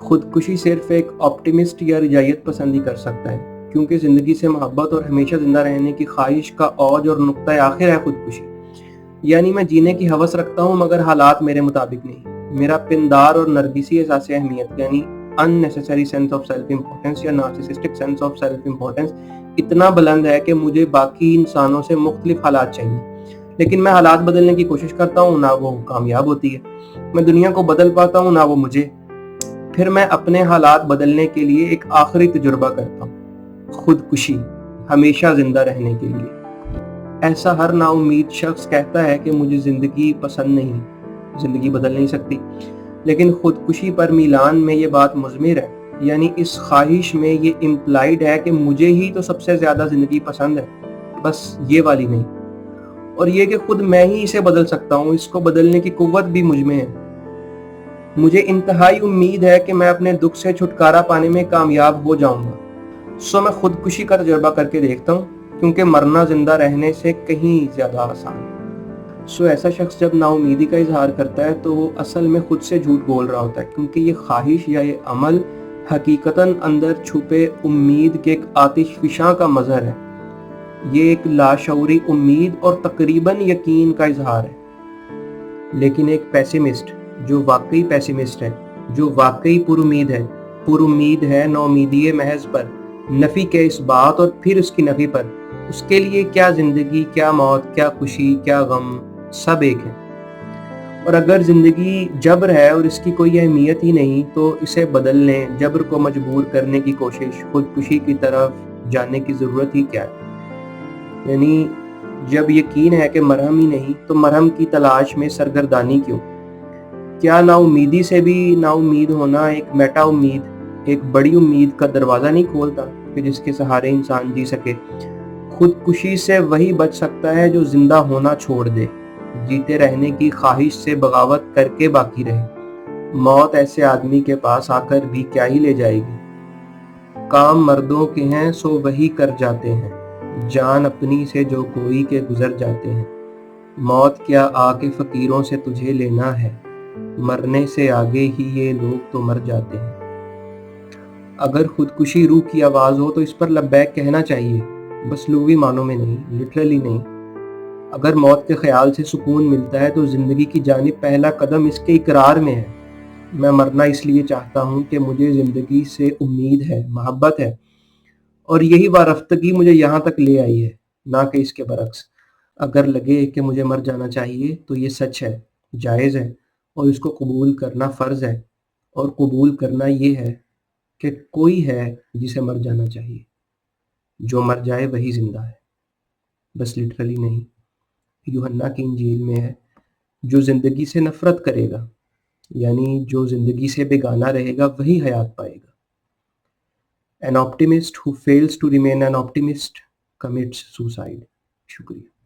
खुदकुशी सिर्फ एक ऑप्टिमिस्ट या रिजायत पसंद ही कर सकता है, क्योंकि ज़िंदगी से मोहब्बत और हमेशा ज़िंदा रहने की ख्वाहिश का औज और नुक्ता आखिर है खुदकुशी। यानी मैं जीने की हवस रखता हूँ मगर हालात मेरे मुताबिक नहीं। मेरा पिंदार और नरगिसी एहसास अहमियत यानी unnecessary sense of self importance या narcissistic sense of self importance इतना बुलंद है कि मुझे बाकी इंसानों से मुख्तलिफ हालात चाहिए, लेकिन मैं हालात बदलने की कोशिश करता हूँ, ना वो कामयाब होती है। मैं दुनिया को बदल पाता हूँ, ना वो मुझे। फिर मैं अपने हालात बदलने के लिए एक आखिरी तजुर्बा करता हूँ, खुदकुशी, हमेशा जिंदा रहने के लिए। ऐसा हर नाउम्मीद शख्स कहता है कि मुझे जिंदगी पसंद नहीं, जिंदगी बदल नहीं सकती, लेकिन खुदकुशी पर मीलान में ये बात मुज़मिर है। यानी इस ख्वाहिश में ये इम्प्लाइड है कि मुझे ही तो सबसे ज्यादा जिंदगी पसंद है, बस ये वाली नहीं। और ये कि खुद मैं ही इसे बदल सकता हूँ, इसको बदलने की कुव्वत भी मुझ में है। मुझे इंतहाई उम्मीद है कि मैं अपने दुख से छुटकारा पाने में कामयाब हो जाऊंगा। सो मैं खुदकुशी का तजुर्बा करके देखता हूँ, क्योंकि मरना जिंदा रहने से कहीं ज्यादा आसान है। सो ऐसा शख्स जब नाउमीदी का इजहार करता है तो वो असल में खुद से झूठ बोल रहा होता है, क्योंकि ये ख्वाहिश या ये अमल हकीकतन अंदर छुपे उम्मीद के एक आतिशफिशां का मजहर है। ये एक लाशऊरी उम्मीद और तकरीबन यकीन का इजहार है। लेकिन एक पेसिमिस्ट, जो वाकई पेसिमिस्ट है, जो वाकई पुरुम्मीद है नौमीदी महज पर, नफी के इस बात और फिर उसकी नफी पर, उसके लिए क्या जिंदगी, क्या मौत, क्या खुशी, क्या गम, सब एक है। और अगर जिंदगी जबर है और इसकी कोई अहमियत ही नहीं, तो इसे बदलने, जबर को मजबूर करने की कोशिश, खुदकुशी की तरफ जाने की जरूरत ही क्या है। यानी जब यकीन है कि मरहम ही नहीं, तो मरहम की तलाश में सरगर्दानी क्यों? क्या नाउमीदी से भी नाउमीद होना एक मेटा उम्मीद, एक बड़ी उम्मीद का दरवाजा नहीं खोलता कि जिसके सहारे इंसान जी सके? खुदकुशी से वही बच सकता है जो जिंदा होना छोड़ दे, जीते रहने की ख्वाहिश से बगावत करके बाकी रहे। मौत ऐसे आदमी के पास आकर भी क्या ही ले जाएगी? काम मर्दों के हैं सो वही कर जाते हैं, जान अपनी से जो कोई के गुजर जाते हैं। मौत क्या आके फकीरों से तुझे लेना है, मरने से आगे ही ये लोग तो मर जाते हैं। अगर खुदकुशी रूह की आवाज हो तो इस पर लब्बैक कहना चाहिए, बस लुग़वी मानों में नहीं, लिटरली नहीं। अगर मौत के ख्याल से सुकून मिलता है तो जिंदगी की जानिब पहला कदम इसके इकरार में है। मैं मरना इसलिए चाहता हूँ कि मुझे जिंदगी से उम्मीद है, मोहब्बत है, और यही वारफ्तगी मुझे यहाँ तक ले आई है, ना कि इसके बरक्स। अगर लगे कि मुझे मर जाना चाहिए तो ये सच है, जायज़ है, और इसको कबूल करना फ़र्ज़ है। और कबूल करना ये है कि कोई है जिसे मर जाना चाहिए, जो मर जाए वही ज़िंदा है, बस लिटरली नहीं। यूहन्ना की इंजील में है, जो ज़िंदगी से नफ़रत करेगा, यानी जो ज़िंदगी से बेगाना रहेगा, वही हयात पाएगा। An optimist who fails to remain an optimist commits suicide. शुक्रिया।